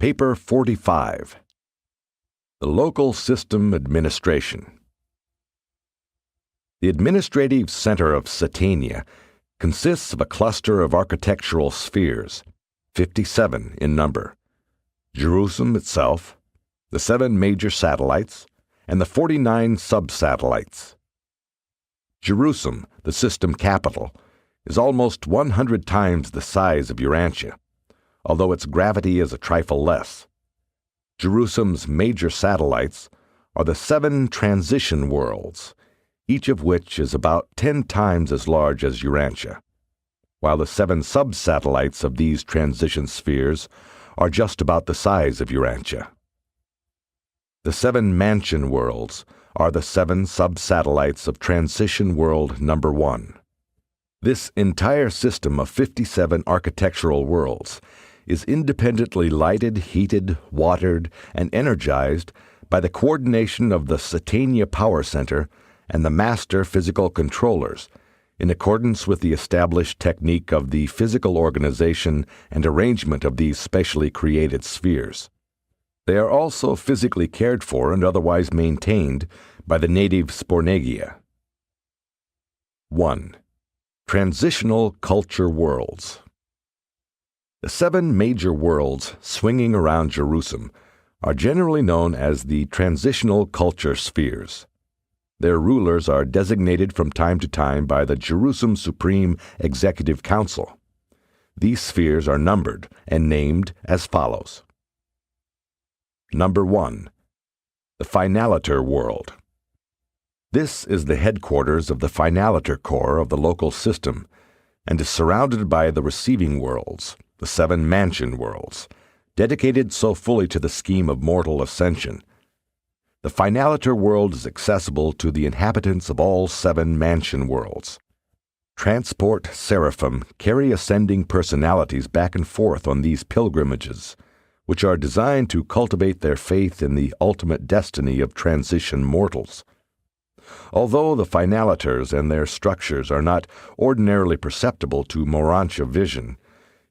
Paper 45. The Local System Administration. The administrative center of Satania consists of a cluster of architectural spheres, 57 in number: Jerusalem itself, the 7 major satellites, and the 49 sub-satellites. Jerusalem, the system capital, is almost 100 times the size of Urantia, although its gravity is a trifle less. Jerusalem's major satellites are the 7 transition worlds, each of which is about 10 times as large as Urantia, while the 7 sub-satellites of these transition spheres are just about the size of Urantia. The 7 mansion worlds are the 7 sub-satellites of transition world number 1. This entire system of 57 architectural worlds is independently lighted, heated, watered, and energized by the coordination of the Satania Power Center and the master physical controllers, in accordance with the established technique of the physical organization and arrangement of these specially created spheres. They are also physically cared for and otherwise maintained by the native Spornegia. 1. Transitional Culture Worlds. The 7 major worlds swinging around Jerusalem are generally known as the transitional culture spheres. Their rulers are designated from time to time by the Jerusalem Supreme Executive Council. These spheres are numbered and named as follows. Number 1. The Finaliter World. This is the headquarters of the Finaliter Corps of the local system and is surrounded by the receiving worlds, the 7 mansion worlds, dedicated so fully to the scheme of mortal ascension. The Finaliter world is accessible to the inhabitants of all 7 mansion worlds. Transport Seraphim carry ascending personalities back and forth on these pilgrimages, which are designed to cultivate their faith in the ultimate destiny of transition mortals. Although the Finaliters and their structures are not ordinarily perceptible to Morantia vision,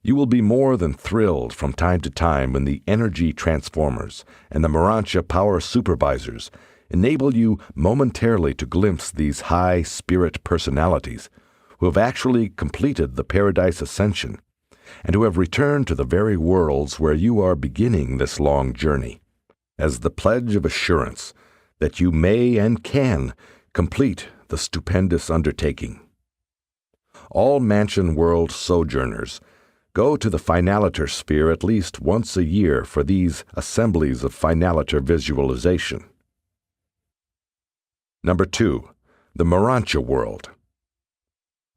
you will be more than thrilled from time to time when the energy transformers and the Urantia power supervisors enable you momentarily to glimpse these high spirit personalities who have actually completed the Paradise Ascension and who have returned to the very worlds where you are beginning this long journey, as the pledge of assurance that you may and can complete the stupendous undertaking. All mansion world sojourners go to the Finaliter sphere at least once a year for these assemblies of Finaliter visualization. Number 2. The Urantia world.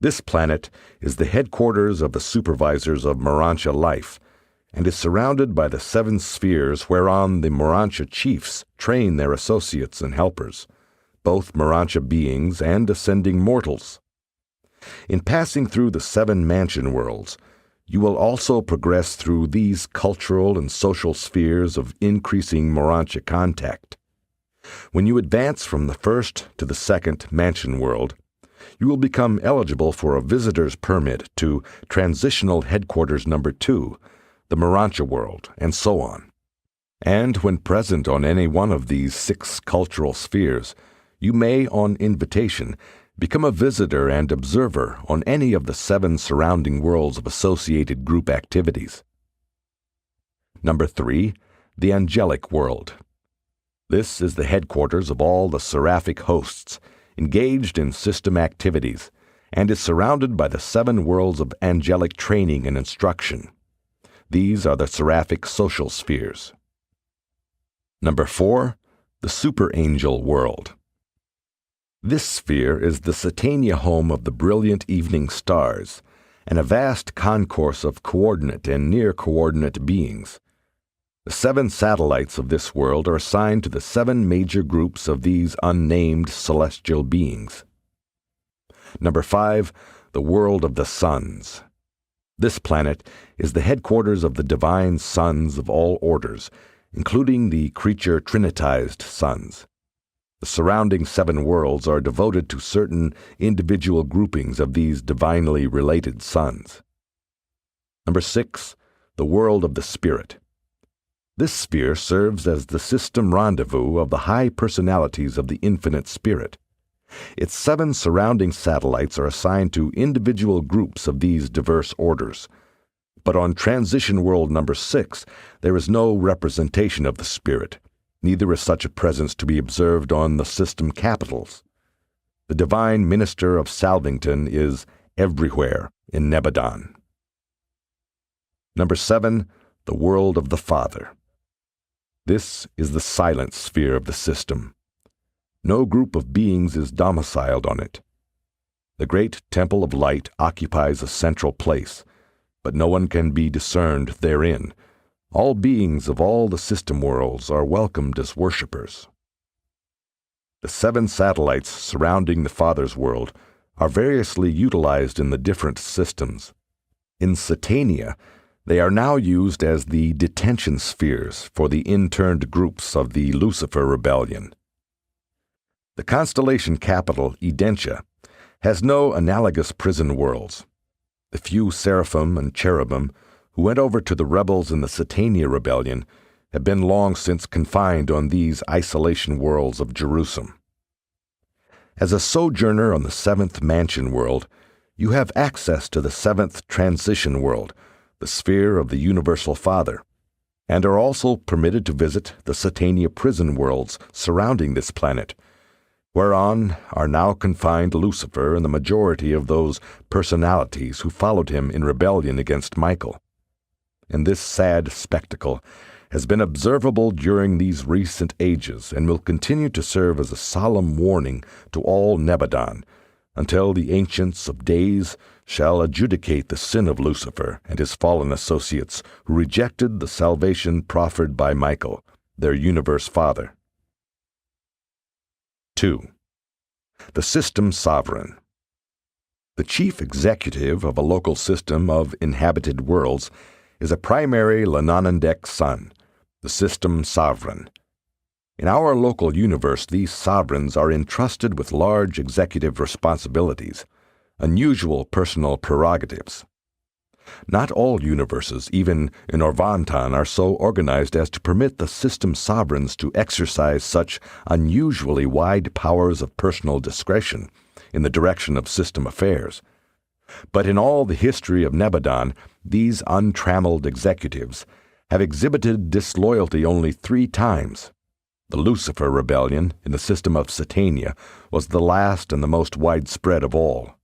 This planet is the headquarters of the supervisors of Urantia life and is surrounded by the 7 spheres whereon the Urantia chiefs train their associates and helpers, both Urantia beings and ascending mortals. In passing through the 7 mansion worlds, you will also progress through these cultural and social spheres of increasing Urantia contact. When you advance from the 1st to the 2nd mansion world, you will become eligible for a visitor's permit to Transitional Headquarters Number 2, the Urantia world, and so on. And when present on any one of these 6 cultural spheres, you may, on invitation, become a visitor and observer on any of the 7 surrounding worlds of associated group activities. Number 3. The Angelic World. This is the headquarters of all the seraphic hosts engaged in system activities and is surrounded by the 7 worlds of angelic training and instruction. These are the seraphic social spheres. Number 4. The Super Angel World. This sphere is the Satania home of the brilliant evening stars and a vast concourse of coordinate and near-coordinate beings. The 7 satellites of this world are assigned to the 7 major groups of these unnamed celestial beings. Number 5. The World of the Suns. This planet is the headquarters of the divine suns of all orders, including the creature trinitized suns. The surrounding 7 worlds are devoted to certain individual groupings of these divinely related suns. Number 6. The World of the Spirit. This sphere serves as the system rendezvous of the high personalities of the infinite spirit. Its 7 surrounding satellites are assigned to individual groups of these diverse orders. But on Transition World number 6, there is no representation of the spirit. Neither is such a presence to be observed on the system capitals. The divine minister of Salvington is everywhere in Nebadon. Number 7, the world of the Father. This is the silent sphere of the system. No group of beings is domiciled on it. The great temple of light occupies a central place, but no one can be discerned therein. All beings of all the system worlds are welcomed as worshippers. The 7 satellites surrounding the Father's world are variously utilized in the different systems. In Satania, they are now used as the detention spheres for the interned groups of the Lucifer Rebellion. The constellation capital, Urantia, has no analogous prison worlds. The few seraphim and cherubim who went over to the rebels in the Satania Rebellion have been long since confined on these isolation worlds of Jerusalem. As a sojourner on the 7th Mansion World, you have access to the 7th Transition World, the sphere of the Universal Father, and are also permitted to visit the Satania prison worlds surrounding this planet, whereon are now confined Lucifer and the majority of those personalities who followed him in rebellion against Michael. And this sad spectacle has been observable during these recent ages and will continue to serve as a solemn warning to all Nebadon, until the Ancients of Days shall adjudicate the sin of Lucifer and his fallen associates who rejected the salvation proffered by Michael, their universe father. 2. The System Sovereign. The chief executive of a local system of inhabited worlds is a primary Lananandek son, the System Sovereign. In our local universe, these sovereigns are entrusted with large executive responsibilities, unusual personal prerogatives. Not all universes, even in Orvantan, are so organized as to permit the system sovereigns to exercise such unusually wide powers of personal discretion in the direction of system affairs. But in all the history of Nebadon, these untrammeled executives have exhibited disloyalty only 3 times. The Lucifer Rebellion in the system of Satania was the last and the most widespread of all.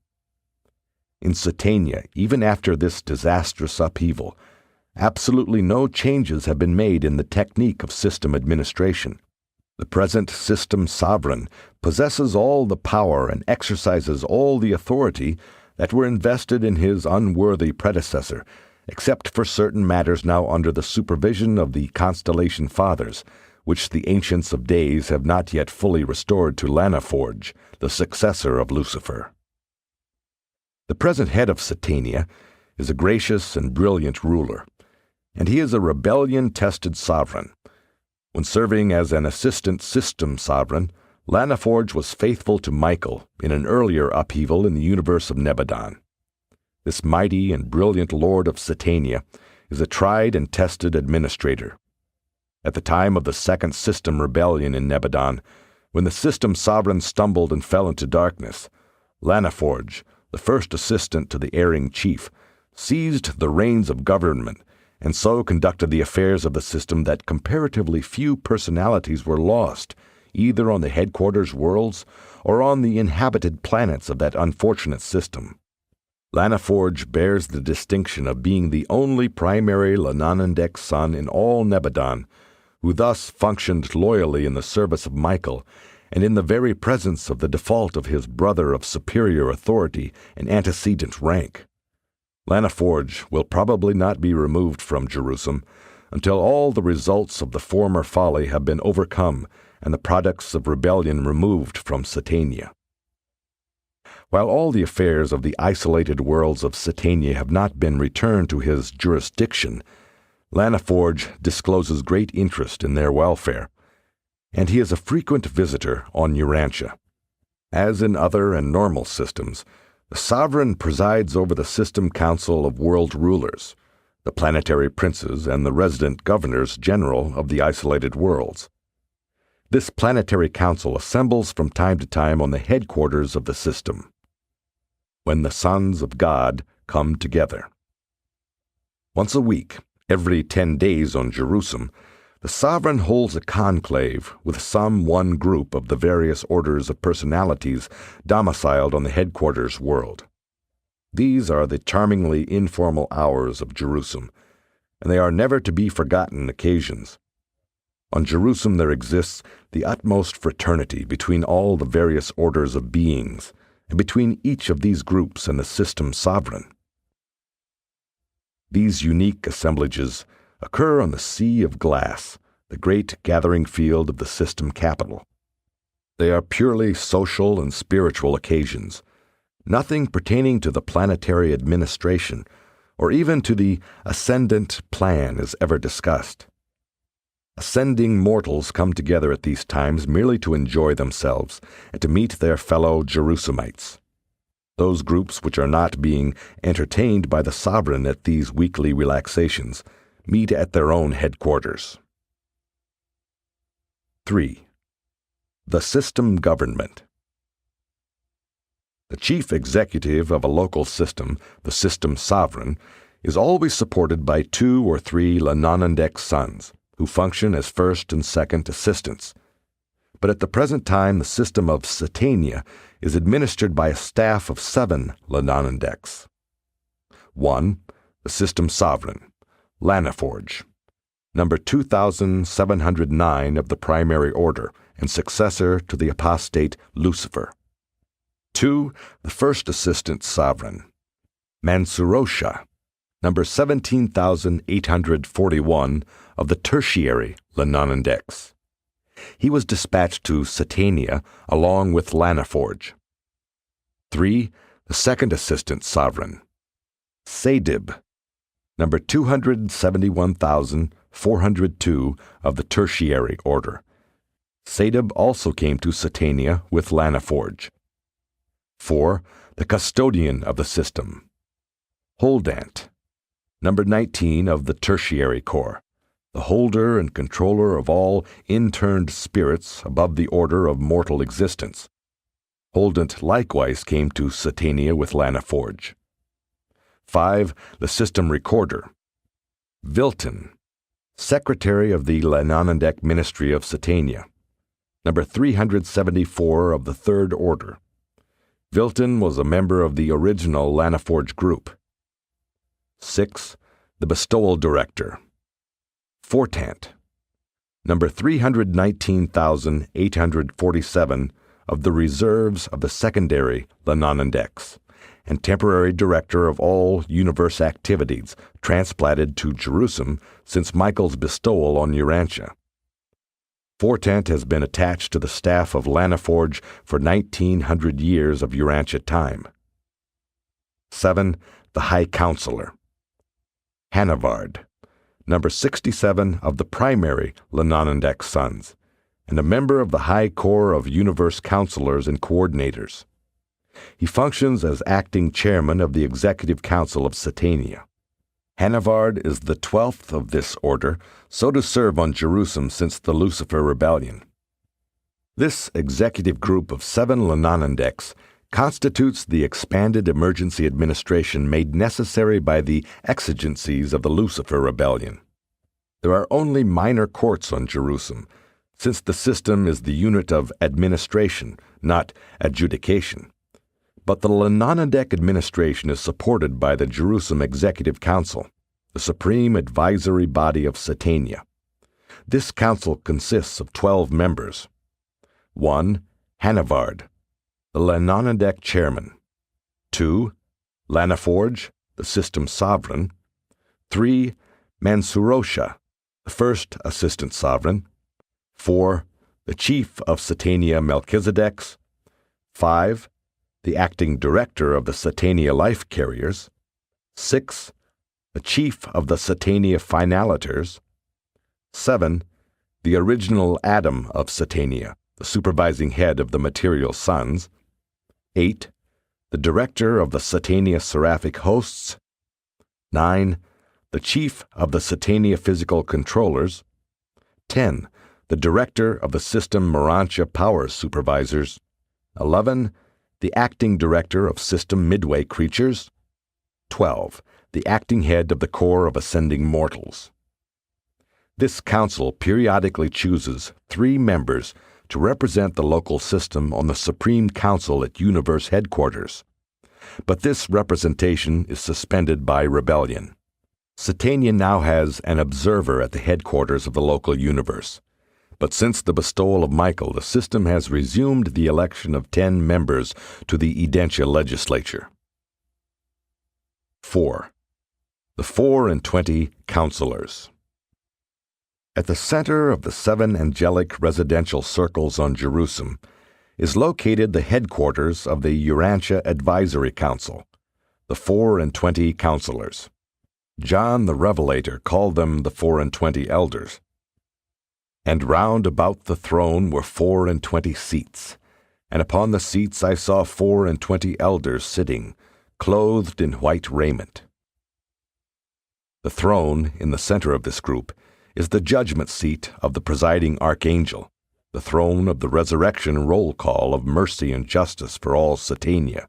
In Satania, even after this disastrous upheaval, absolutely no changes have been made in the technique of system administration. The present system sovereign possesses all the power and exercises all the authority that were invested in his unworthy predecessor, except for certain matters now under the supervision of the Constellation Fathers, which the Ancients of Days have not yet fully restored to Lanaforge, the successor of Lucifer. The present head of Satania is a gracious and brilliant ruler, and he is a rebellion-tested sovereign. When serving as an assistant system sovereign, Lanaforge was faithful to Michael in an earlier upheaval in the universe of Nebadon. This mighty and brilliant lord of Satania is a tried and tested administrator. At the time of the Second System Rebellion in Nebadon, when the system sovereign stumbled and fell into darkness, Lanaforge, the first assistant to the erring chief, seized the reins of government and so conducted the affairs of the system that comparatively few personalities were lost, either on the headquarters worlds or on the inhabited planets of that unfortunate system. Lanaforge bears the distinction of being the only primary Lananandek son in all Nebadon, who thus functioned loyally in the service of Michael and in the very presence of the default of his brother of superior authority and antecedent rank. Lanaforge will probably not be removed from Jerusalem until all the results of the former folly have been overcome and the products of rebellion removed from Satania. While all the affairs of the isolated worlds of Satania have not been returned to his jurisdiction, Lanaforge discloses great interest in their welfare, and he is a frequent visitor on Urantia. As in other and normal systems, the sovereign presides over the system council of world rulers, the planetary princes and the resident governors general of the isolated worlds. This planetary council assembles from time to time on the headquarters of the system, when the sons of God come together. Once a week, every 10 days on Jerusalem, the sovereign holds a conclave with some one group of the various orders of personalities domiciled on the headquarters world. These are the charmingly informal hours of Jerusalem, and they are never to be forgotten occasions. On Jerusalem there exists the utmost fraternity between all the various orders of beings, and between each of these groups and the system sovereign. These unique assemblages occur on the Sea of Glass, the great gathering field of the system capital. They are purely social and spiritual occasions. Nothing pertaining to the planetary administration or even to the ascendant plan is ever discussed. Ascending mortals come together at these times merely to enjoy themselves and to meet their fellow Jerusalemites. Those groups which are not being entertained by the sovereign at these weekly relaxations meet at their own headquarters. 3. The system government. The chief executive of a local system, the system sovereign, is always supported by 2 or 3 Lananandek sons, who function as first and second assistants. But at the present time the system of Satania is administered by a staff of 7 Lananandeks. 1. The system sovereign, Lanaforge, number 2709 of the primary order, and successor to the apostate Lucifer. 2. The first assistant sovereign, Mansurosha, number 17,841 of the tertiary Lananandeks. He was dispatched to Satania along with Lanaforge. 3. The second assistant sovereign, Sadib, number 271,402 of the tertiary order. Sadib also came to Satania with Lanaforge. 4. The custodian of the system, Holdant, number 19 of the tertiary corps, the holder and controller of all interned spirits above the order of mortal existence. Holdant likewise came to Satania with Lanaforge. 5. The system recorder, Vilton, secretary of the Lananandek Ministry of Satania, number 374 of the third order. Vilton was a member of the original Lanaforge group. 6. The bestowal director, Fortant, number 319,847 of the reserves of the secondary Lananandeks, and temporary director of all universe activities transplanted to Jerusalem since Michael's bestowal on Urantia. Fortant has been attached to the staff of Lanaforge for 1900 years of Urantia time. 7. The High Counselor, Hanavard, number 67 of the primary Lananandek sons, and a member of the High Corps of Universe Counselors and Coordinators. He functions as acting chairman of the Executive Council of Satania. Hanavard is the 12th of this order, so to serve on Jerusalem since the Lucifer Rebellion. This executive group of 7 Lananandeks constitutes the expanded emergency administration made necessary by the exigencies of the Lucifer Rebellion. There are only minor courts on Jerusalem, since the system is the unit of administration, not adjudication. But the Lananandek administration is supported by the Jerusalem Executive Council, the supreme advisory body of Satania. This council consists of 12 members. 1. Hanavard, the Lananandek chairman. 2. Lanaforge, the system sovereign. 3. Mansurosha, the first assistant sovereign. 4. The chief of Satania Melchizedeks. 5. The acting director of the Satania Life Carriers. 6. The chief of the Satania Finalitors. 7. The original Adam of Satania, the supervising head of the material sons. 8. The director of the Satania Seraphic Hosts. 9. the chief of the Satania Physical Controllers. 10. The director of the System Urantia Power Supervisors. 11. The acting director of System Midway Creatures. 12. The acting head of the Corps of Ascending Mortals. This council periodically chooses 3 members to represent the local system on the Supreme Council at Universe Headquarters. But this representation is suspended by rebellion. Satania now has an observer at the headquarters of the local universe. But since the bestowal of Michael, the system has resumed the election of 10 members to the Urantia legislature. 4. The 24 Counselors. At the center of the 7 angelic residential circles on Jerusalem is located the headquarters of the Urantia Advisory Council, the 24 Counselors. John the Revelator called them the 24 Elders. And round about the throne were 24 seats, and upon the seats I saw 24 elders sitting, clothed in white raiment. The throne in the center of this group is the judgment seat of the presiding archangel, the throne of the resurrection roll call of mercy and justice for all Satania.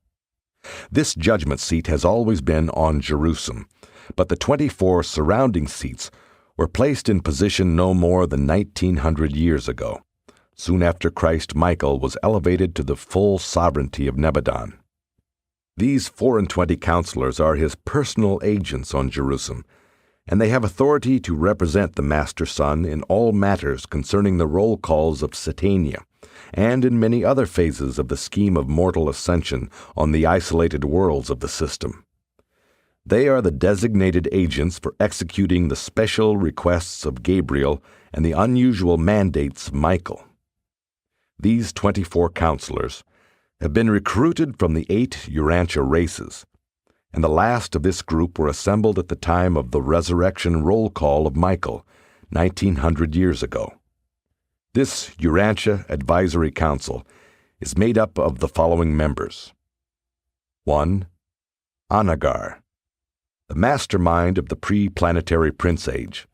This judgment seat has always been on Jerusalem, but the 24 surrounding seats were placed in position no more than 1900 years ago, soon after Christ Michael was elevated to the full sovereignty of Nebadon. These 24 counselors are his personal agents on Jerusalem, and they have authority to represent the Master Son in all matters concerning the roll calls of Satania, and in many other phases of the scheme of mortal ascension on the isolated worlds of the system. They are the designated agents for executing the special requests of Gabriel and the unusual mandates of Michael. These 24 counselors have been recruited from the 8 Urantia races, and the last of this group were assembled at the time of the resurrection roll call of Michael, 1900 years ago. This Urantia Advisory Council is made up of the following members. 1. Anagar, the mastermind of the pre-planetary Prince Age,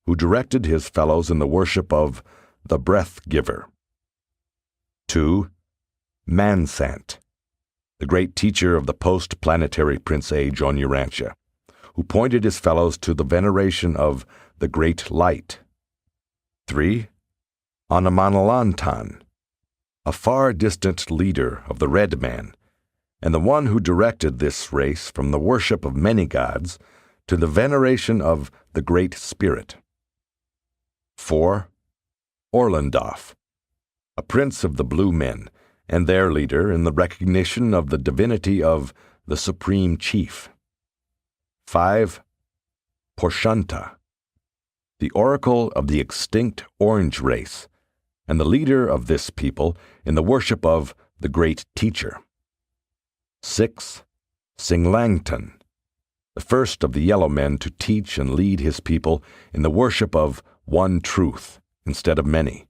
who directed his fellows in the worship of the Breath Giver. 2. Mansant, the great teacher of the post-planetary Prince Age on Urantia, who pointed his fellows to the veneration of the Great Light. 3. Anamanalantan, a far-distant leader of the Red Man, and the one who directed this race from the worship of many gods to the veneration of the Great Spirit. 4. Orlandoff, a prince of the Blue Men, and their leader in the recognition of the divinity of the Supreme Chief. 5. Porshanta, the oracle of the extinct Orange race, and the leader of this people in the worship of the Great Teacher. 6. Singlangton, the first of the Yellow Men to teach and lead his people in the worship of one truth instead of many.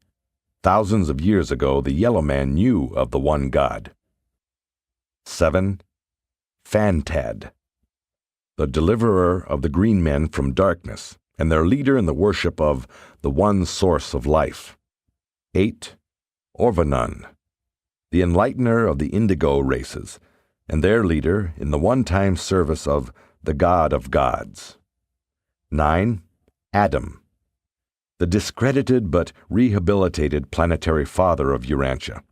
Thousands of years ago, the Yellow Man knew of the one God. 7. Fantad, the deliverer of the Green Men from darkness, and their leader in the worship of the one source of life. 8. Orvanan, the enlightener of the Indigo races, and their leader in the one-time service of the God of Gods. 9. Adam, the discredited but rehabilitated planetary father of Urantia,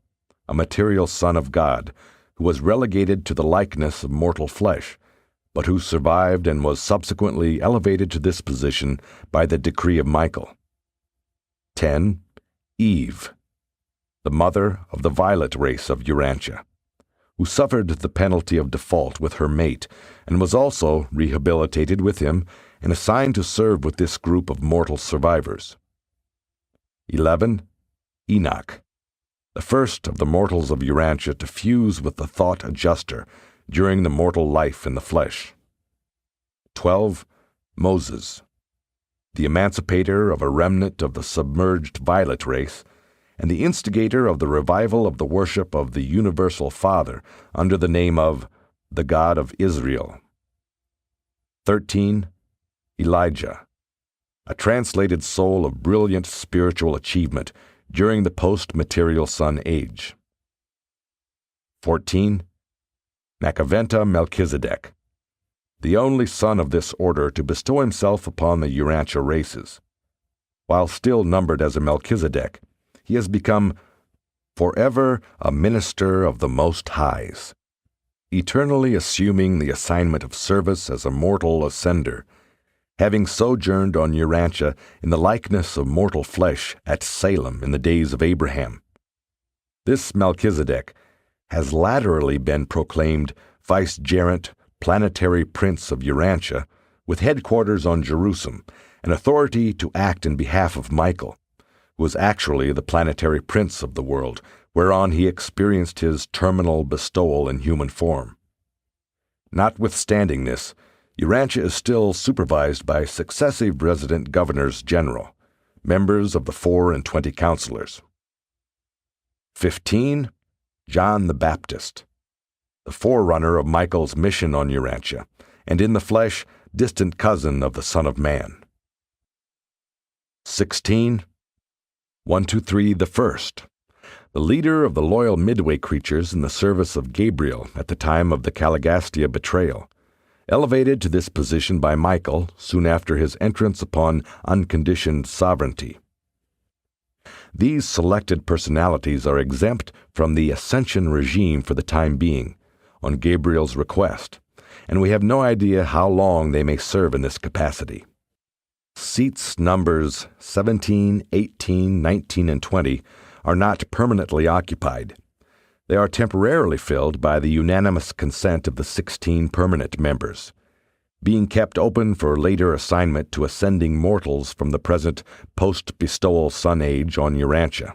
a material son of God, who was relegated to the likeness of mortal flesh, but who survived and was subsequently elevated to this position by the decree of Michael. 10. Eve, the mother of the violet race of Urantia, who suffered the penalty of default with her mate and was also rehabilitated with him and assigned to serve with this group of mortal survivors. 11. Enoch, the first of the mortals of Urantia to fuse with the thought adjuster during the mortal life in the flesh. 12. Moses, the emancipator of a remnant of the submerged violet race, and the instigator of the revival of the worship of the Universal Father under the name of the God of Israel. 13. Elijah, a translated soul of brilliant spiritual achievement during the post-material sun age. 14. Macaventa Melchizedek, the only son of this order to bestow himself upon the Urantia races. While still numbered as a Melchizedek, he has become forever a minister of the Most Highs, eternally assuming the assignment of service as a mortal ascender, having sojourned on Urantia in the likeness of mortal flesh at Salem in the days of Abraham. This Melchizedek has laterally been proclaimed vicegerent planetary prince of Urantia, with headquarters on Jerusalem and authority to act in behalf of Michael, who was actually the planetary prince of the world, whereon he experienced his terminal bestowal in human form. Notwithstanding this, Urantia is still supervised by successive resident governors general, members of the 4 and 20 councilors. 15. John the Baptist, the forerunner of Michael's mission on Urantia, and in the flesh, distant cousin of the Son of Man. 16. 123 the First, the leader of the loyal Midway creatures in the service of Gabriel at the time of the Caligastia betrayal, elevated to this position by Michael soon after his entrance upon unconditioned sovereignty. These selected personalities are exempt from the ascension regime for the time being, on Gabriel's request, and we have no idea how long they may serve in this capacity. Seats numbers 17, 18, 19, and 20 are not permanently occupied. They are temporarily filled by the unanimous consent of the 16 permanent members, being kept open for later assignment to ascending mortals from the present post-bestowal sun age on Urantia.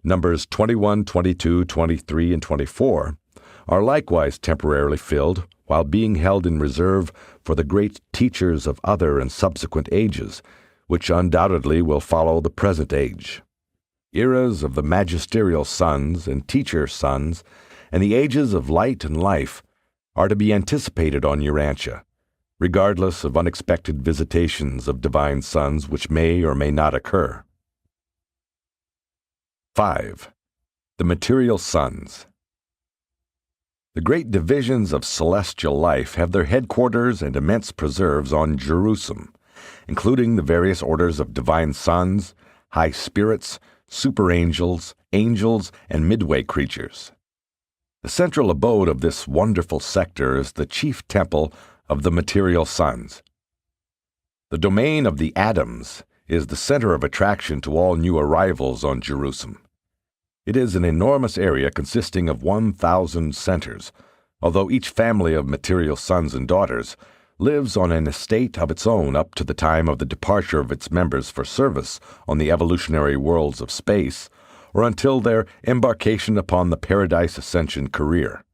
Numbers 21, 22, 23, and 24 are likewise temporarily filled while being held in reserve for the great teachers of other and subsequent ages, which undoubtedly will follow the present age. Eras of the magisterial sons and teacher sons, and the ages of light and life, are to be anticipated on Urantia, regardless of unexpected visitations of divine sons which may or may not occur. 5. The material sons. The great divisions of celestial life have their headquarters and immense preserves on Jerusalem, including the various orders of divine sons, high spirits, super angels, angels, and midway creatures. The central abode of this wonderful sector is the chief temple of the material sons. The domain of the atoms is the center of attraction to all new arrivals on Jerusalem. It is an enormous area consisting of 1,000 centers, although each family of material sons and daughters lives on an estate of its own up to the time of the departure of its members for service on the evolutionary worlds of space, or until their embarkation upon the Paradise Ascension career.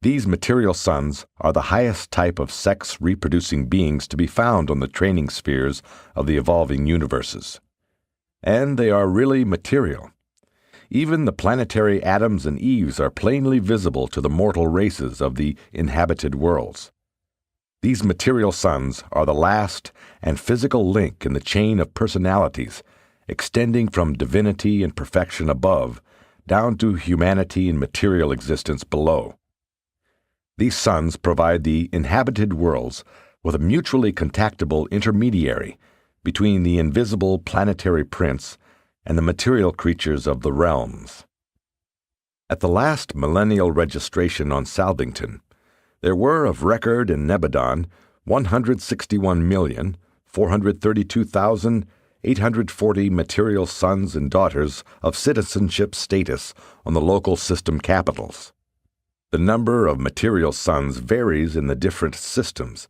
These material sons are the highest type of sex-reproducing beings to be found on the training spheres of the evolving universes. And they are really material. Even the planetary Adams and Eves are plainly visible to the mortal races of the inhabited worlds. These material sons are the last and physical link in the chain of personalities, extending from divinity and perfection above down to humanity and material existence below. These sons provide the inhabited worlds with a mutually contactable intermediary between the invisible planetary prince and the material creatures of the realms. At the last millennial registration on Salvington, there were of record in Nebadon 161,432,840 material sons and daughters of citizenship status on the local system capitals. The number of material sons varies in the different systems,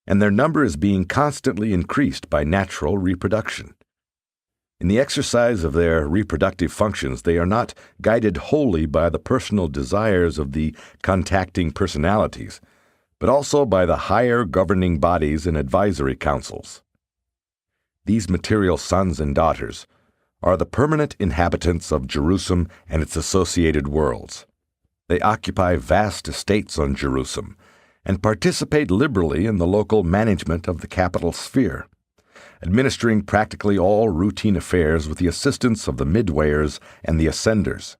and their number is being constantly increased by natural reproduction. In the exercise of their reproductive functions, they are not guided wholly by the personal desires of the contacting personalities, but also by the higher governing bodies and advisory councils. These material sons and daughters are the permanent inhabitants of Jerusalem and its associated worlds. They occupy vast estates on Jerusalem, and participate liberally in the local management of the capital sphere, administering practically all routine affairs with the assistance of the midwayers and the ascenders.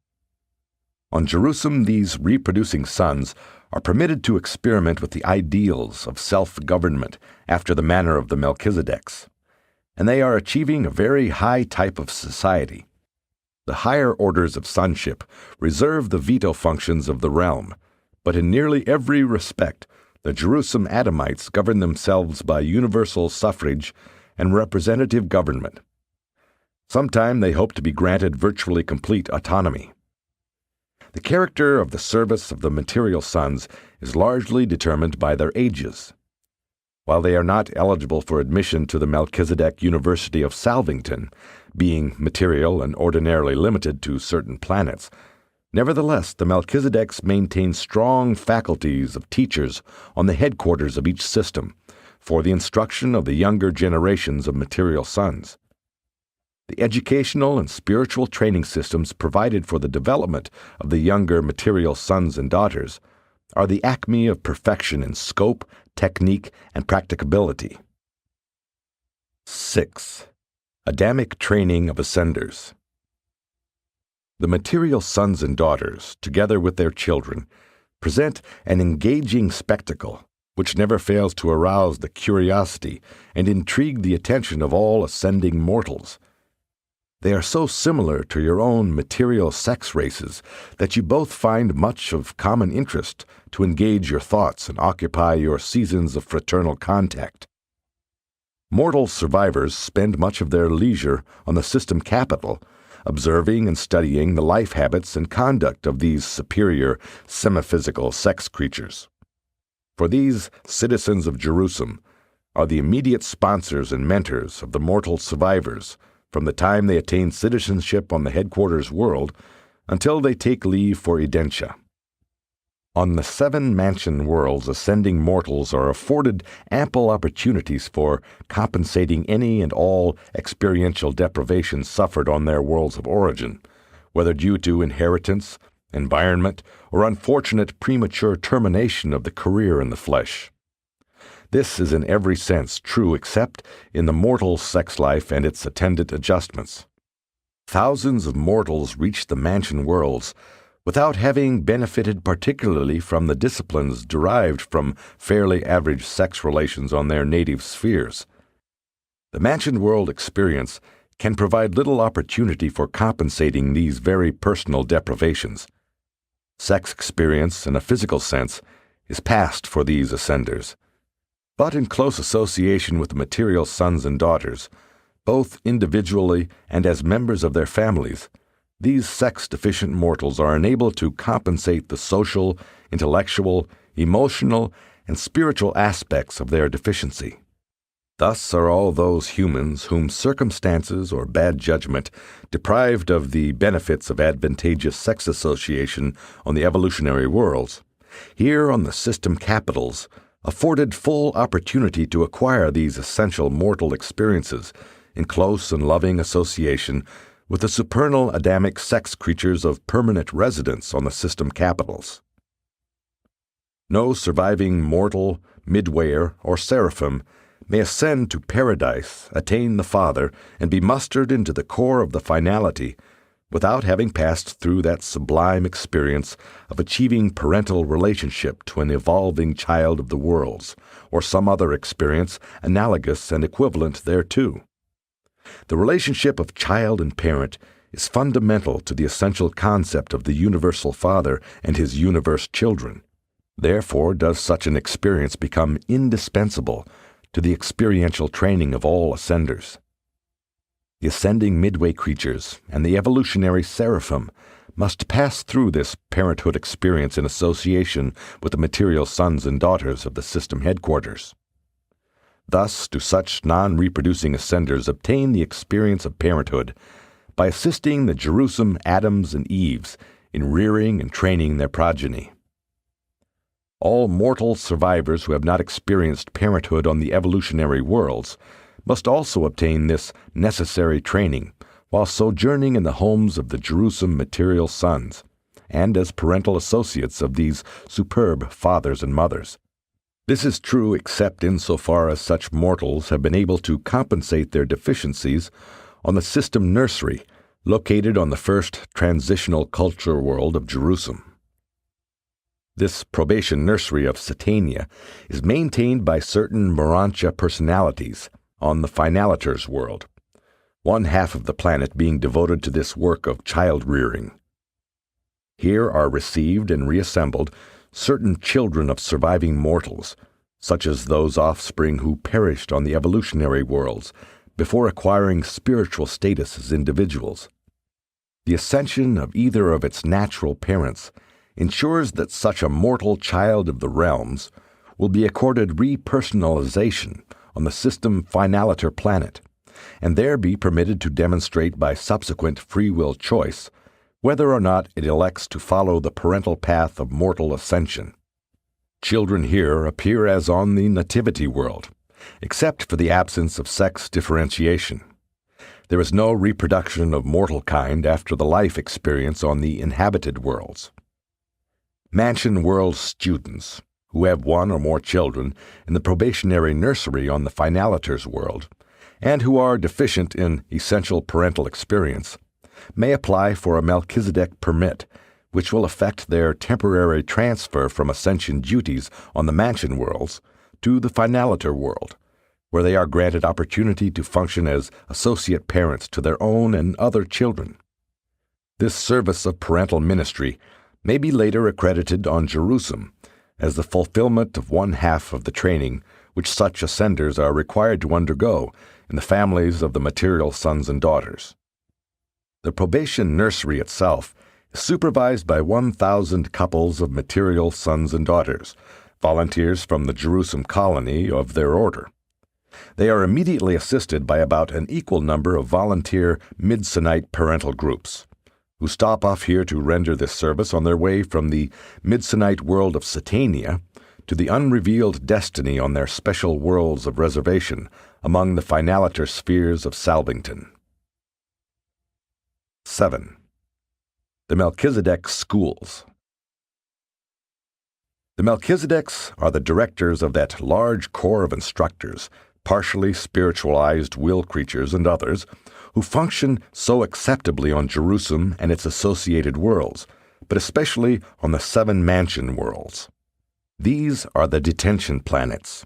On Jerusalem, these reproducing sons are permitted to experiment with the ideals of self-government after the manner of the Melchizedeks, and they are achieving a very high type of society. The higher orders of sonship reserve the veto functions of the realm, but in nearly every respect, the Jerusalem Adamites govern themselves by universal suffrage and representative government. Sometime they hope to be granted virtually complete autonomy. The character of the service of the material sons is largely determined by their ages. While they are not eligible for admission to the Melchizedek University of Salvington, being material and ordinarily limited to certain planets, nevertheless the Melchizedeks maintain strong faculties of teachers on the headquarters of each system for the instruction of the younger generations of material sons. The educational and spiritual training systems provided for the development of the younger material sons and daughters are the acme of perfection in scope, technique, and practicability. 6. Adamic training of ascenders. The material sons and daughters, together with their children, present an engaging spectacle which never fails to arouse the curiosity and intrigue the attention of all ascending mortals. They are so similar to your own material sex races that you both find much of common interest to engage your thoughts and occupy your seasons of fraternal contact. Mortal survivors spend much of their leisure on the system capital, observing and studying the life habits and conduct of these superior semiphysical sex creatures. For these citizens of Jerusalem are the immediate sponsors and mentors of the mortal survivors from the time they attain citizenship on the headquarters world until they take leave for Urantia. On the 7 mansion worlds, ascending mortals are afforded ample opportunities for compensating any and all experiential deprivations suffered on their worlds of origin, whether due to inheritance, environment, or unfortunate premature termination of the career in the flesh. This is in every sense true except in the mortal sex life and its attendant adjustments. Thousands of mortals reach the mansion worlds without having benefited particularly from the disciplines derived from fairly average sex relations on their native spheres. The mansion world experience can provide little opportunity for compensating these very personal deprivations. Sex experience, in a physical sense, is past for these ascenders. But in close association with the material sons and daughters, both individually and as members of their families, these sex-deficient mortals are enabled to compensate the social, intellectual, emotional, and spiritual aspects of their deficiency. Thus are all those humans whom circumstances or bad judgment deprived of the benefits of advantageous sex association on the evolutionary worlds, here on the system capitals, afforded full opportunity to acquire these essential mortal experiences in close and loving association with the supernal Adamic sex creatures of permanent residence on the system capitals. No surviving mortal, midwayer, or seraphim may ascend to paradise, attain the Father, and be mustered into the core of the finality without having passed through that sublime experience of achieving parental relationship to an evolving child of the worlds, or some other experience analogous and equivalent thereto. The relationship of child and parent is fundamental to the essential concept of the universal Father and his universe children. Therefore does such an experience become indispensable to the experiential training of all ascenders. The ascending midway creatures and the evolutionary seraphim must pass through this parenthood experience in association with the material sons and daughters of the system headquarters. Thus do such non-reproducing ascenders obtain the experience of parenthood by assisting the Jerusalem Adams and Eves in rearing and training their progeny. All mortal survivors who have not experienced parenthood on the evolutionary worlds must also obtain this necessary training while sojourning in the homes of the Jerusalem material sons, and as parental associates of these superb fathers and mothers. This is true except insofar as such mortals have been able to compensate their deficiencies on the system nursery located on the first transitional culture world of Jerusalem. This probation nursery of Satania is maintained by certain Urantia personalities on the Finalitors world, one half of the planet being devoted to this work of child-rearing. Here are received and reassembled certain children of surviving mortals, such as those offspring who perished on the evolutionary worlds before acquiring spiritual status as individuals. The ascension of either of its natural parents ensures that such a mortal child of the realms will be accorded repersonalization on the system Finaliter planet, and there be permitted to demonstrate by subsequent free will choice whether or not it elects to follow the parental path of mortal ascension. Children here appear as on the nativity world, except for the absence of sex differentiation. There is no reproduction of mortal kind after the life experience on the inhabited worlds. Mansion world students, who have one or more children in the probationary nursery on the Finalitors world, and who are deficient in essential parental experience, may apply for a Melchizedek permit, which will affect their temporary transfer from ascension duties on the mansion worlds to the Finaliter world, where they are granted opportunity to function as associate parents to their own and other children. This service of parental ministry may be later accredited on Jerusalem as the fulfillment of one half of the training which such ascenders are required to undergo in the families of the material sons and daughters. The probation nursery itself is supervised by 1,000 couples of material sons and daughters, volunteers from the Jerusalem colony of their order. They are immediately assisted by about an equal number of volunteer Midsonite parental groups, who stop off here to render this service on their way from the Midsonite world of Satania to the unrevealed destiny on their special worlds of reservation among the Finaliter spheres of Salvington. 7. The Melchizedek Schools. The Melchizedeks are the directors of that large corps of instructors, partially spiritualized will creatures and others, who function so acceptably on Jerusalem and its associated worlds, but especially on the 7 mansion worlds. These are the detention planets,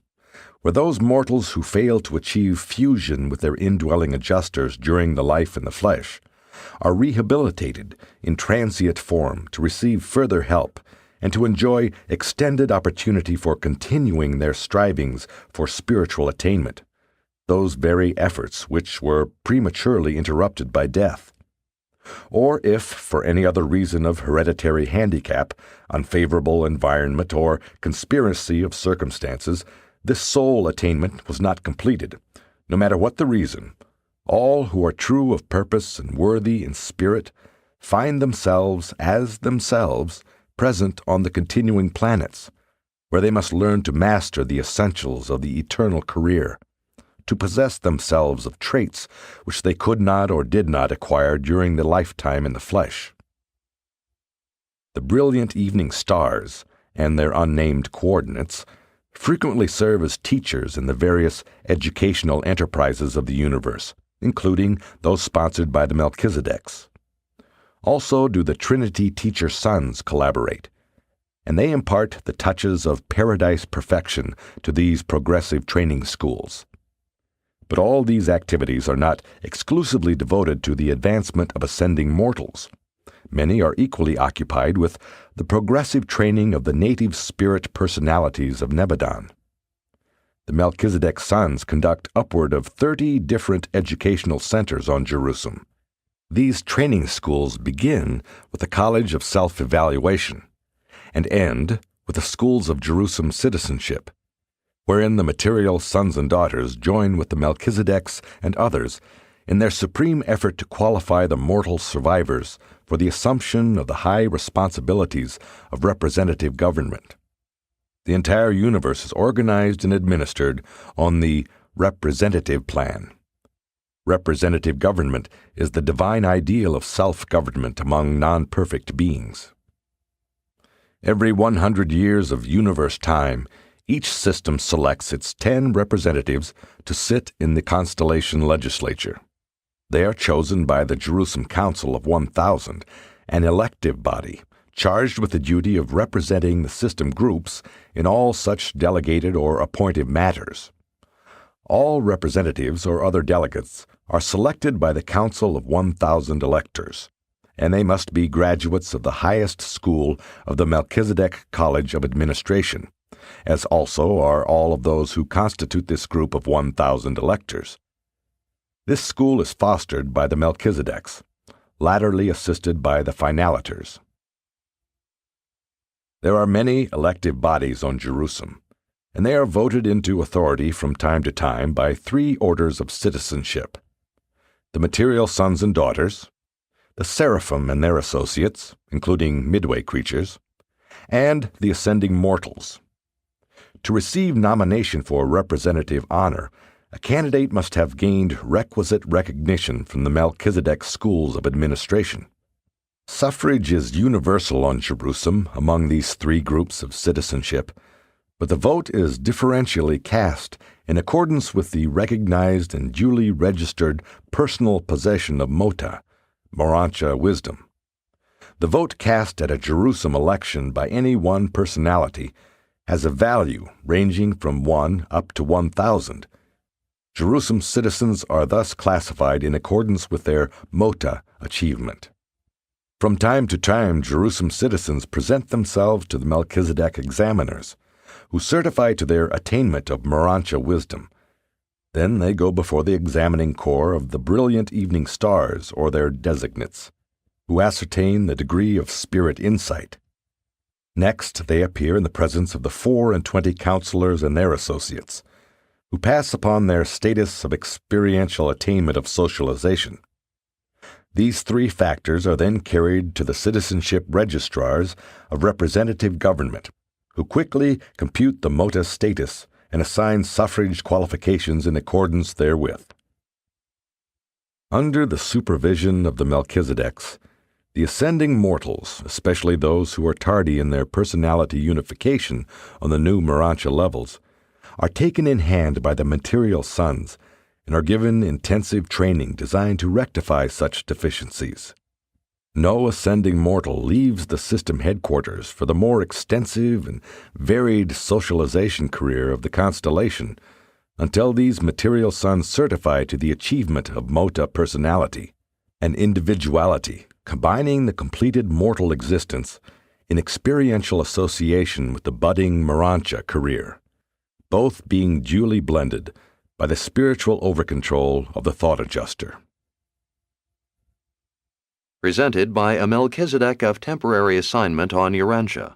where those mortals who fail to achieve fusion with their indwelling adjusters during the life in the flesh are rehabilitated in transient form to receive further help and to enjoy extended opportunity for continuing their strivings for spiritual attainment, those very efforts which were prematurely interrupted by death. Or if, for any other reason of hereditary handicap, unfavorable environment, or conspiracy of circumstances, this soul attainment was not completed, no matter what the reason, all who are true of purpose and worthy in spirit find themselves, as themselves, present on the continuing planets, where they must learn to master the essentials of the eternal career, to possess themselves of traits which they could not or did not acquire during the lifetime in the flesh. The brilliant evening stars, and their unnamed coordinates, frequently serve as teachers in the various educational enterprises of the universe, including those sponsored by the Melchizedeks. Also do the Trinity teacher sons collaborate, and they impart the touches of paradise perfection to these progressive training schools. But all these activities are not exclusively devoted to the advancement of ascending mortals. Many are equally occupied with the progressive training of the native spirit personalities of Nebadon. The Melchizedek sons conduct upward of 30 different educational centers on Jerusalem. These training schools begin with the College of Self-Evaluation and end with the Schools of Jerusalem Citizenship, wherein the material sons and daughters join with the Melchizedeks and others in their supreme effort to qualify the mortal survivors for the assumption of the high responsibilities of representative government. The entire universe is organized and administered on the representative plan. Representative government is the divine ideal of self-government among non-perfect beings. Every 100 years of universe time Each system selects its 10 representatives to sit in the constellation legislature. They are chosen by the Jerusalem Council of 1,000, an elective body charged with the duty of representing the system groups in all such delegated or appointed matters. All representatives or other delegates are selected by the Council of 1,000 electors, and they must be graduates of the highest school of the Melchizedek College of Administration, as also are all of those who constitute this group of 1,000 electors. This school is fostered by the Melchizedeks, latterly assisted by the Finalators. There are many elective bodies on Jerusalem, and they are voted into authority from time to time by 3 orders of citizenship: the material sons and daughters, the seraphim and their associates, including midway creatures, and the ascending mortals. To receive nomination for representative honor, a candidate must have gained requisite recognition from the Melchizedek schools of administration. Suffrage is universal on Jerusalem among these 3 groups of citizenship, but the vote is differentially cast in accordance with the recognized and duly registered personal possession of Mota, Morantia wisdom. The vote cast at a Jerusalem election by any one personality has a value ranging from 1 up to 1,000. Jerusalem citizens are thus classified in accordance with their Mota achievement. From time to time, Jerusalem citizens present themselves to the Melchizedek examiners, who certify to their attainment of Morantia wisdom. Then they go before the examining corps of the brilliant evening stars or their designates, who ascertain the degree of spirit insight. Next, they appear in the presence of the 24 counselors and their associates, who pass upon their status of experiential attainment of socialization. These 3 factors are then carried to the citizenship registrars of representative government, who quickly compute the Mota status and assign suffrage qualifications in accordance therewith. Under the supervision of the Melchizedeks, the ascending mortals, especially those who are tardy in their personality unification on the new Morantia levels, are taken in hand by the material sons and are given intensive training designed to rectify such deficiencies. No ascending mortal leaves the system headquarters for the more extensive and varied socialization career of the constellation until these material sons certify to the achievement of Mota personality, an individuality combining the completed mortal existence in experiential association with the budding Morantia career, both being duly blended by the spiritual overcontrol of the thought adjuster. Presented by a Melchizedek of temporary assignment on Urantia.